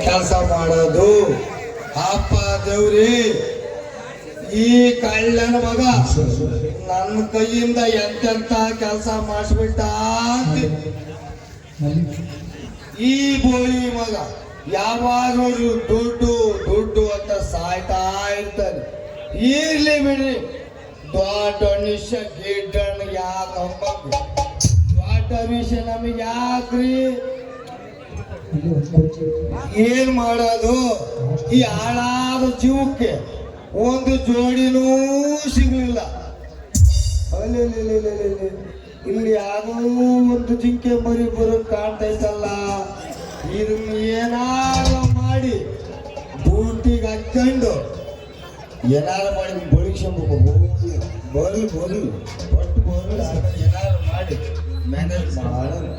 ಕೆಲಸ ಮಾಡೋದು. ಅಪ್ಪ ದೇವ್ರಿ, ಈ ಕಳ್ಳನ ಮಗ ನನ್ನ ಕೈಯಿಂದ ಎಂತೆಂತ ಕೆಲಸ ಮಾಡಿಸ್ಬಿಟ್ಟ. ಈ ಬೋಳಿ ಮಗ ಯಾವಾಗ ದುಡ್ಡು ದುಡ್ಡು ಅಂತ ಸಾಯ್ತಾ ಇರ್ತಾನೆ. ಇರ್ಲಿ ಬಿಡ್ರಿ, ದೊಡ್ಡ ವಿಷಯ ಗಿಡ್ಡಣ್ಣ ಯಾಕಮ್ಮ, ದೊಡ್ಡ ವಿಷಯ ನಮಗೆ ಯಾಕ್ರಿ? ಏನ್ ಮಾಡೋದು? ಈ ಹಾಳಾದ ಜೀವಕ್ಕೆ ಒಂದು ಜೋಡಿನೂ ಸಿಗ್ಲಿಲ್ಲ. ಇಲ್ಲಿ ಯಾವುದೋ ಒಂದು ಜಿಂಕೆ ಮರಿ ಬರೋದು ಕಾಣ್ತೈತಲ್ಲ. ಇದನ್ನ ಏನಾರು ಮಾಡಿ ಬೂಟಿಗೆ ಹಾಕೊಂಡು ಏನಾರು ಮಾಡಿ ಬಳಿಸ್ಬೇಕು. ಬರಲಿ ಬರಲಿ ಒಟ್ಟು ಬರಲಿ ಏನಾರು ಮಾಡಿ ಮ್ಯಾನೇಜ್ ಮಾಡೋದು.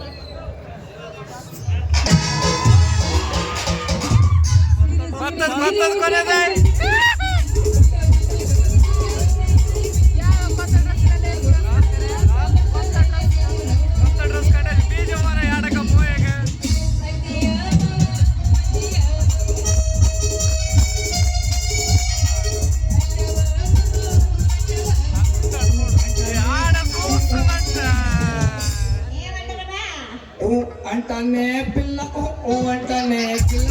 అంటనే పిల్ల ఓ అంటనే పిల్ల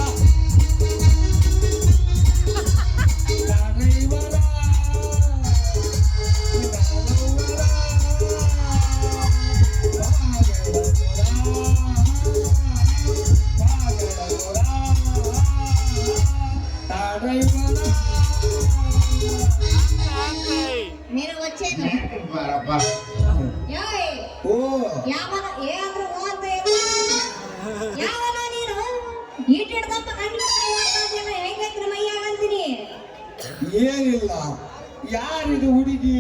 నేను వచ్చాను. ఓ యావన ఏ అంద్ర ఓ ಅಂತ ಯಾವನ ನೀನು ಈಟಿಡ್ದಪ್ಪ ಕಣ್ಣು ಮಾಡ್ತಾದೇನ ಹೆಂಗೈತ್ರಿ ಮೈಯಾಗ ಅಂತೀನಿ. ಏನಿಲ್ಲ, ಯಾರಿದು ಹುಡುಗಿ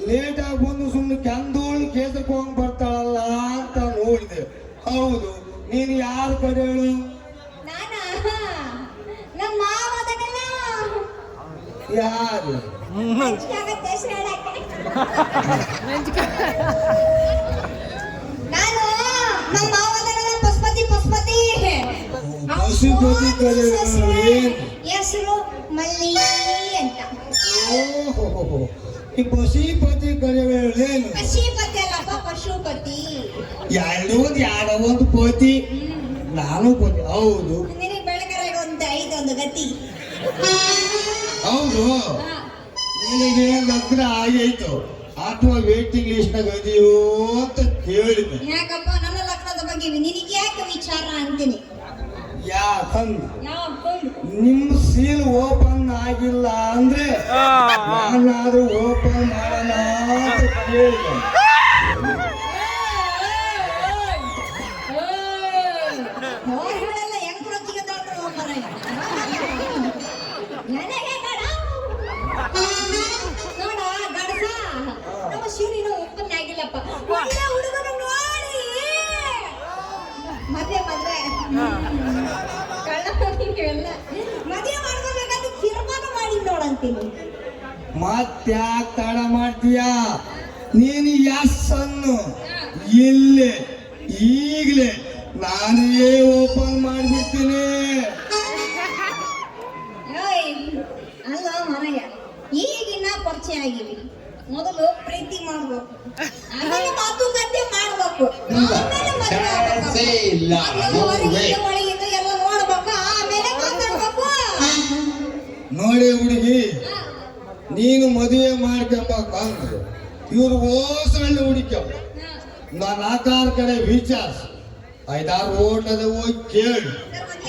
ಲೇಟ್ ಆಗಿ ಬಂದು ಸುಮ್ಮನೆ ಕೆಂದೋಳು ಕೇಸಕ್ಕೆ ಹೋಗಿ ಬರ್ತಾಳಲ್ಲ ಅಂತ ನೋಡಿದೆ. ಹೌದು, ನೀನು ಯಾರ ಕಡೆ ಹೇಳು? ನಾನಾ ನಮ್ಮ ಮಾವದನಲ್ಲ. ಯಾರು? ನಾನು ನಮ್ಮ ಮಾವದನಲ್ಲ, ಪಶುಪತಿ ಪಶುಪತಿ ಪಶುಪತಿ ಕಡೆ ಹೆಸರು ಮಲ್ಲಿ ಅಂತ. ಓಹೋ, ಈ ಪಶುಪತಿ ಕಡೆ ಹೇಳೇನು? ಪಶುಪತಿ ಅಲ್ಲಪ್ಪ, ಪಶುಪತಿ. ಯಾರೋ ಒಂದು ಪತಿ, ನಾನು ಪತಿ. ಹೌದು, ನಿನಗೆ ಬೆಳಕರಾಗ ಒಂದು ಐದೊಂದು ಗತಿ. ಹೌದು, ನಿನಗೆ ಲಗ್ನ ಆಗೈತು ಅಥವಾ ವೇಟಿಂಗ್ ಲಿಸ್ಟ್ ನಾಗ ಅದೆಯೋ ಅಂತ ಕೇಳಿದೆ. ಯಾಕಪ್ಪ ನನ್ನ ಲಗ್ನದ ಬಗ್ಗೆ ನಿನಗೆ ಯಾಕೆ ವಿಚಾರ ಅಂತೀನಿ? ಯಾಕಂದ್ರೆ ನಿಮ್ಮ ಸೀಲ್ ಓಪನ್ ಆಗಿಲ್ಲ ಅಂದ್ರೆ ನಾನಾದ್ರೂ ಓಪನ್ ಮಾಡೋಣ ಅಂತ ಕೇಳಿದೆ. ಮದ್ವೆ ಮಾಡ್ಕೋಬೇಕಂತ ತೀರ್ಮಾನ ಮಾಡಿ ನೋಡಂತೀನಿ. ಮತ್ತ್ಯಾಕ್ ತಡ ಮಾಡ್ತೀಯಾ? ನೀನು ಅನ್ನು ಇಲ್ಲೇ ಈಗಲೇ ನಾನೇ ಓಪನ್ ಮಾಡಿಬಿಡ್ತೀನಿ. ಅಲ್ಲ ಮನಯ್ಯ, ಈಗಿನ ಪರಿಚಯ ಆಗಿವಿ, ಮೊದಲು ಪ್ರೀತಿ ಮಾಡ್ಬೇಕು, ಆಮೇಲೆ ಮಾತುಕತೆ ಮಾಡ್ಬೇಕು, ಆಮೇಲೆ ಮದುವೆ ಒಳಗಿದ್ದು ಎಲ್ಲ ನೋಡ್ಬೇಕು, ಆಮೇಲೆ ಮಾತಾಡ್ಬೇಕು. ನೋಡಿ ಹುಡುಗಿ, ನೀನು ಮದುವೆ ಮಾಡ್ಕೋಬೇಕಂದ್ರೆ ಇವ್ರು ಓಸಳ್ಳಿ ಹುಡುಕ್ಯವ. ನಾನು ಆಕಾರ ಕಡೆ ವಿಚಾರಿಸಿ 5-6 ಓಟದ ಹೋಗಿ ಕೇಳಿ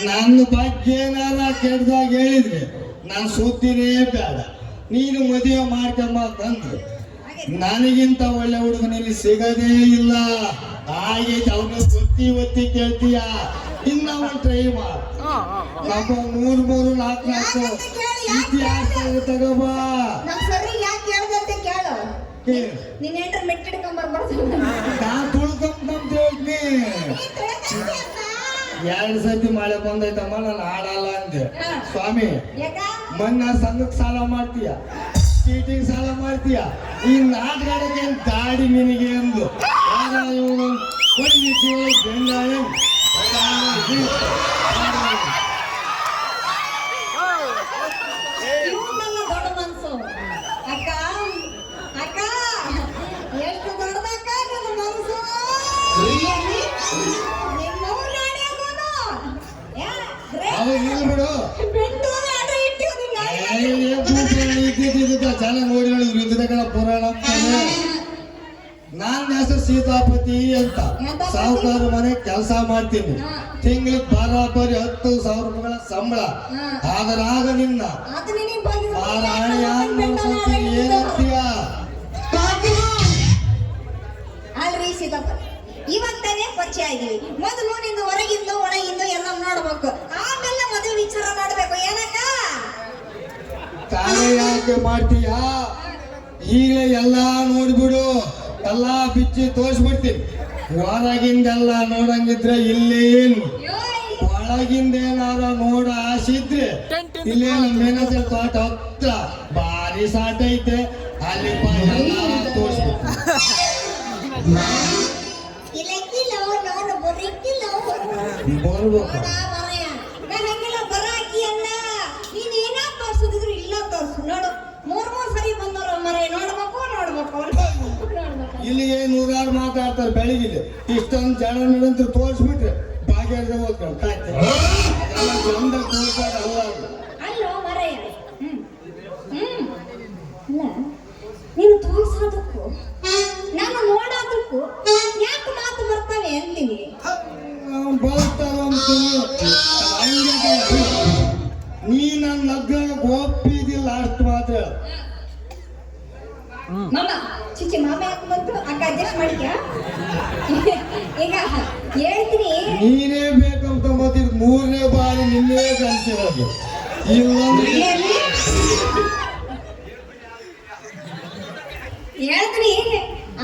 ನನ್ನ ಬಗ್ಗೆ ಏನಾರ ಕೆಟ್ಟದಾಗ ಹೇಳಿದ್ರೆ ನಾನು ಸುದ್ದಿನೇ ಬೇಡ. ನೀನು ಮದುವೆ ಮಾಡ್ಕೊಂಬಂದ್ರೆ ನನಗಿಂತ ಒಳ್ಳೆ ಹುಡುಗ ನಿನಗೆ ಸಿಗದೇ ಇಲ್ಲ. ಹಾಗೆ ಅವನು ಒತ್ತಿ ಕೇಳ್ತೀಯ, ಇನ್ನ ಒಂದು ಟ್ರೈ ಮಾಡ. ನಮ್ಮ 3-4 ಇತಿಹಾಸ ತಗೋಬಾ. ನೀನ್ ಏನ್ರ ಮೆಟ್ಟಿಡ್ಕೊಂಬರ್ಬಾರ್ದು, ನಾನು ತುಳ್ಕೊಂಬಂತ ಹೇಳ್ತೀನಿ. 2 ಸತಿ ಮಳೆ ಬಂದೈತಮ್ಮ, ನಾನು ಆಡಲ್ಲ ಅಂದೆ. ಸ್ವಾಮಿ, ಮೊನ್ನೆ ಸಂಘಕ್ಕೆ ಸಾಲ ಮಾಡ್ತೀಯ, ಚೀಟಿಗೆ ಸಾಲ ಮಾಡ್ತೀಯ, ಈ ನಾಟಕಕ್ಕೆ ಗಾಡಿ ನಿನಗೆ ಎಂದು ಹೌದು ಇಲ್ಲ ಬಿಡು ಬೆಂಡು ಆಡ್ರೆ ಇಟ್ಟಿವ್ ಚೆನ್ನಾಗಿ ನೋಡಿ ಹೇಳಿದ್ರು ಯುದ್ಧಗಳ ಪುರಾಣ ಅಂತಾನೆ. ನಾನ್ ಹೆಸರು ಸೀತಾಪತಿ ಅಂತ ಸಾಹುಕಾರ ಮನೆ ಕೆಲಸ ಮಾಡ್ತೀನಿ. ತಿಂಗಳಿಗೆ ಬರಾಬರಿ 10,000 ರೂಪಾಯಿಗಳ ಸಂಬಳ. ಆಗ ನಿನ್ನ ಏನಂತೀಯ? ಅಲ್ರಿ ಸೀತಾಪತಿ, ಇವತ್ತನೇ ಪರಿಚಯ ಆಗಿವಿ. ಮೊದಲು ನಿಂದು ಹೊರಗಿಂದ ಒಳಗಿಂದ ಎಲ್ಲ ನೋಡ್ಬೇಕು, ಆಮೇಲೆ ಮದುವೆ ವಿಚಾರ ಮಾಡ್ಬೇಕು. ಏನಕ್ಕ ಕಾರ್ಯ ಯಾಕೆ ಮಾಡ್ತೀಯ? ಈಗಲೇ ಎಲ್ಲಾ ನೋಡ್ಬಿಡು, ಎಲ್ಲಾ ಬಿಚ್ಚಿ ತೋರಿಸ್ಬಿಡ್ತೀನಿ. ಹೊರಗಿಂದೆಲ್ಲ ನೋಡಂಗಿದ್ರೆ ಇಲ್ಲೇನು, ಒಳಗಿಂದೇನಾರ ನೋಡ ಆಸೆ ಇದ್ರೆ ಇಲ್ಲೇ ನಮ್ಮ ಮ್ಯಾನೇಜರ್ ತೋಟ ಹತ್ರ ಭಾರಿ ಸಾಟ ಐತೆ, ಅಲ್ಲಿ ತೋರಿಸ್ಬಿಡ್ತೀನಿ. ಬರ್ಬೇಕು ಇಲ್ಲಿಗೆ ನೂರಾರು ಮಾತಾಡ್ತಾರೆ ಬೆಳಿಗ್ಗೆ. ಇಷ್ಟೊಂದು ಜನ ನಿರಂತರ ತೋರಿಸ್ಬಿಟ್ರೆ ಭಾಗ್ಯದ ಓದ್ಕೊಂಡು ಕಾಯ್ತಾರೆ. ಚಂದ ತೋರ್ಸೋದು ಅಲ್ಲ ಅದು. ಅಲ್ಲೋ ಮರಯ್ಯ, ಅಲ್ಲ ನೀನು ತೋರಿಸೋದಕ್ಕೂ ನಾನು ನೋಡೋದಕ್ಕೂ ಯಾಕೆ ಮಾತು ಬರ್ತವೆ ಅಂತೀನಿ. ನೀ ನನ್ನ ಲಗ್ನ ಒಪ್ಪಿದಿಲ್ಲ ಅಷ್ಟು ಮಾತ್ರ. ಮಾಮ ಚಿಚ್ಚಿ ಮಾಮ ಯಾಕೆ ಬಂತು? ಅಕ್ಕ ಅಡ್ಜಸ್ಟ್ ಮಾಡಿದ್ಯಾ? ಈಗ ಹೇಳ್ತೀನಿ, ನೀನೇ ಬೇಕಂತ ಮತ್ತಿದ್ 3ನೇ ಬಾರಿ ನಿನ್ನೇ ಕಲ್ಸಿರೋದು. ಹೇಳ್ತೀನಿ,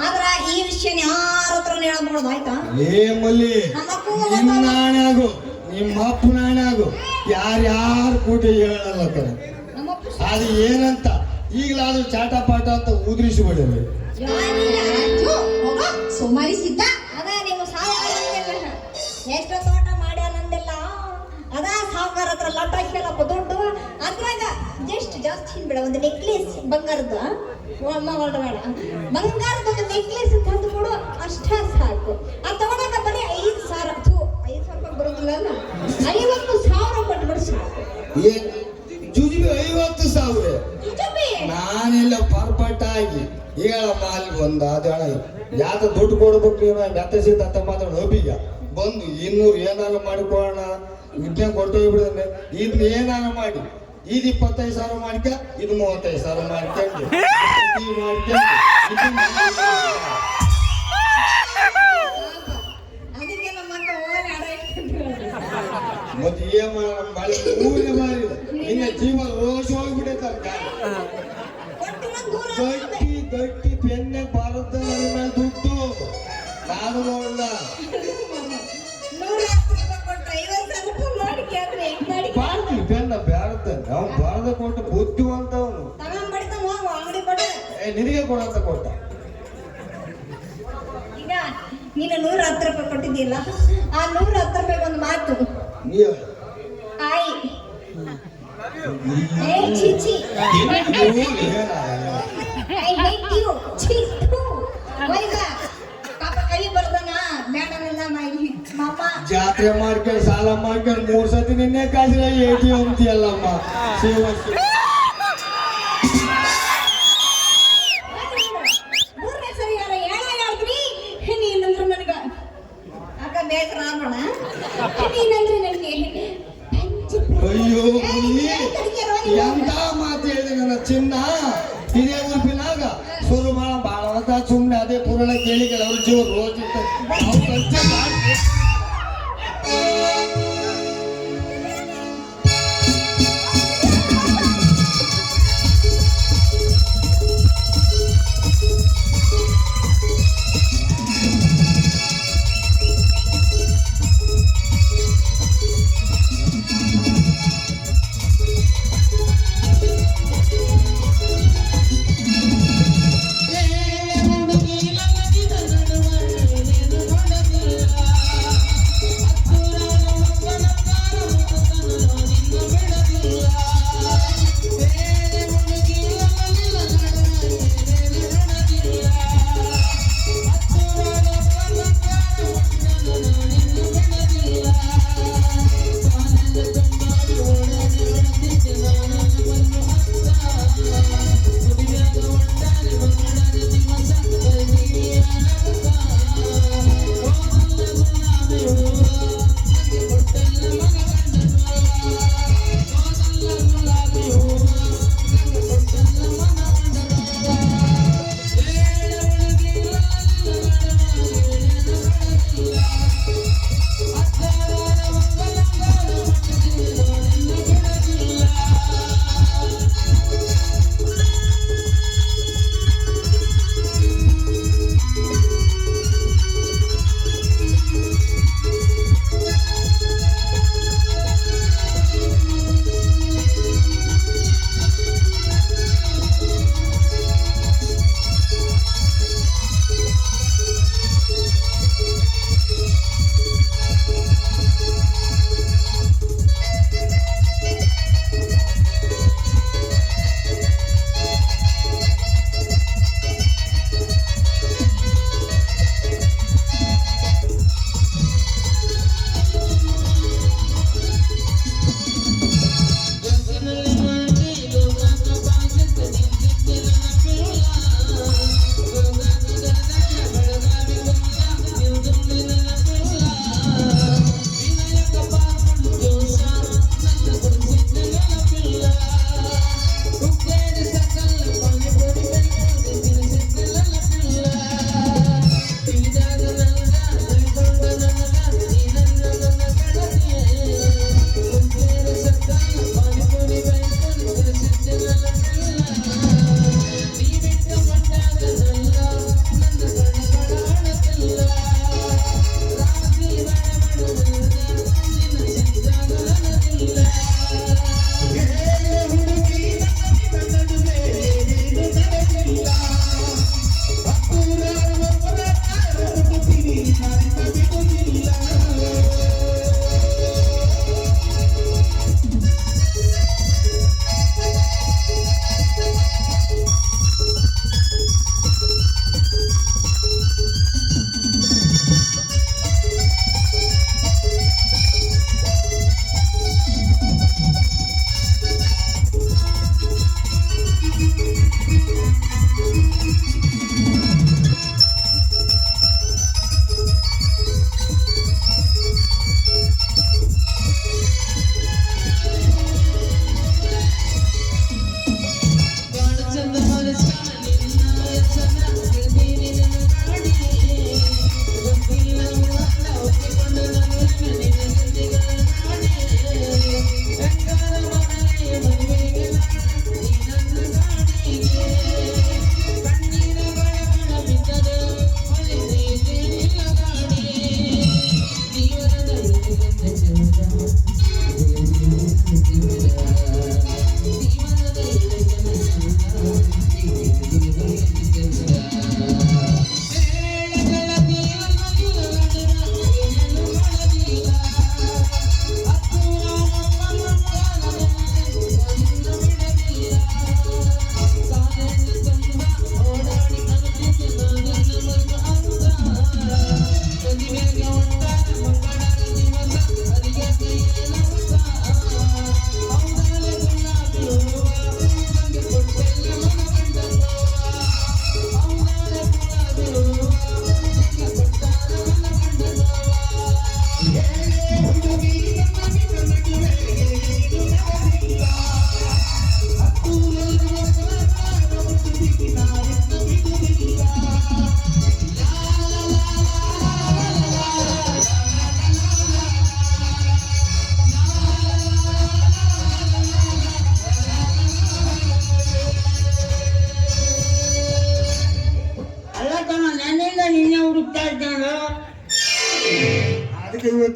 ಆದ್ರ ಈ ವಿಷಯ ಯಾರ ಹತ್ರ ಹೇಳ್ಬೋದು ಆಯ್ತಾ? ಏ ಮಲ್ಲಿ, ನಿನ್ನ ನಾಣೆ ಆಗು, ನಿಮ್ಮ ಅಪ್ಪ ನಾಣೆ ಆಗು, ಯಾರ್ಯಾರು ಕೂಟ ಹೇಳಲ್ಲ ಕರೆ. ಅದು ಏನಂತ ಈಗಲಾದ್ರೂ ಚಾಟ ಪಾಠ ಅಂತ ಉದುರಿಸಿಬಿಡಲಿ. ಸುಮಾರಿ ಸಿದ್ಧ ಅದ ನೀವು ಎಷ್ಟು ತೋಟ ಮಾಡ್ಯಾನಂದೆಲ್ಲ ಅದ ಸಾವುಕಾರ ಹತ್ರ ಲಟ್ಟ ಕೇಳಪ್ಪ ದುಡ್ಡು. ಅದ್ರಾಗ ಜಸ್ಟ್ ಜಾಸ್ತಿ ಹಿಂದ್ಬೇಡ, ಒಂದು ನೆಕ್ಲೆಸ್ ಬಂಗಾರದ ಬೇಡ, ಬಂಗಾರದ ಒಂದು ನೆಕ್ಲೆಸ್ ತಂದು ಕೊಡು, ಅಷ್ಟ ಸಾಕು. ಆ ತಗೊಂಡಾಗ ಬರೀ 5,000 ರೂಪಾಯಿ ಬರೋದಿಲ್ಲ, 50,000 ಕೊಟ್ಟು ಬಿಡಿಸ್ಬೇಕು. ಜುಜುಬಿ 50,000. ನಾನೆಲ್ಲ ಪರ್ಪಟ್ ಆಗಿ ಹೇಳಮ್ಮ ಅಲ್ಲಿ ಬಂದ ಅದು ಯಾತ ದುಡ್ಡು ಕೊಡ್ಬೇಕು ನೀನು ಬೆತ್ತಸಿದ್ದ ಅಂತ ಮಾತಾಡ ಒಬ್ಬಿಗ ಬಂದು 200 ಏನಾರ ಮಾಡಿಕೊಳ್ಳೋಣ ಇದನ್ನೇ ಕೊಟ್ಟೋಗ್ಬಿಡನೆ. ಇದನ್ನ ಏನಾರ ಮಾಡಿ ಇದು 25,000 ಮಾಡ್ಕ, ಇದು 35,000 ಮಾಡ್ಕೊಂಡು ಮತ್ತೆ ಏನ್ ಮಾಡಿ ಊರೇ ಮಾಡಿಲ್ಲ. ಇನ್ನ ಜೀವ ರೋಷ ಹೋಗ್ಬಿಟ್ಟೈತೆ. ಗಟ್ಟಿ ಪೆನ್ನೆ ಭಾರತ ನನ್ನ ಮೇಲೆ ದುಡ್ಡು ನಾನು ನೋಡಲ್ಲ. ಮಾಡ್ತೀವಿ ಪೆನ್ನ ಬ್ಯಾರತ ನಾವು ಭಾರತ ಕೊಟ್ಟ ಬುದ್ಧಿವಂತ ಅವನು. ನಿನಗೆ ಕೊಡಂತ ಕೊಟ್ಟ. ಈಗ ನೀನು 110 ರೂಪಾಯಿ ಕೊಟ್ಟಿದ್ದಿಲ್ಲ, ಆ 110 ರೂಪಾಯಿ ಒಂದು ಮಾತು ಆಯಿ ಚೀಚಿ ಜಾತ್ರೆ ಮಾಡ್ಕೊಂಡು ಸಾಲ ಮಾಡ್ಕೊಂಡು 3 ಸತಿ ನಿನ್ನೆ ಕಾಸಿರ ಏಟಿ ಅಂತೀಯಲ್ಲಮ್ಮ. ಅಯ್ಯೋ ಎಂತ ಮಾತು ಹೇಳಿದೆ ನನ್ನ ಚಿನ್ನ. ಇದೇ ಉಡುಪಿನಾಗ ಶುರು ಮಾಡ ಬಾಳವಂತ ಸುಮ್ಮನೆ ಅದೇ ಪುರಾಣ ಕೇಳಿಗಳ ಅವ್ರ ಜೀವ ರೋಜ್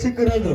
ಚಿಕ್ಕರದು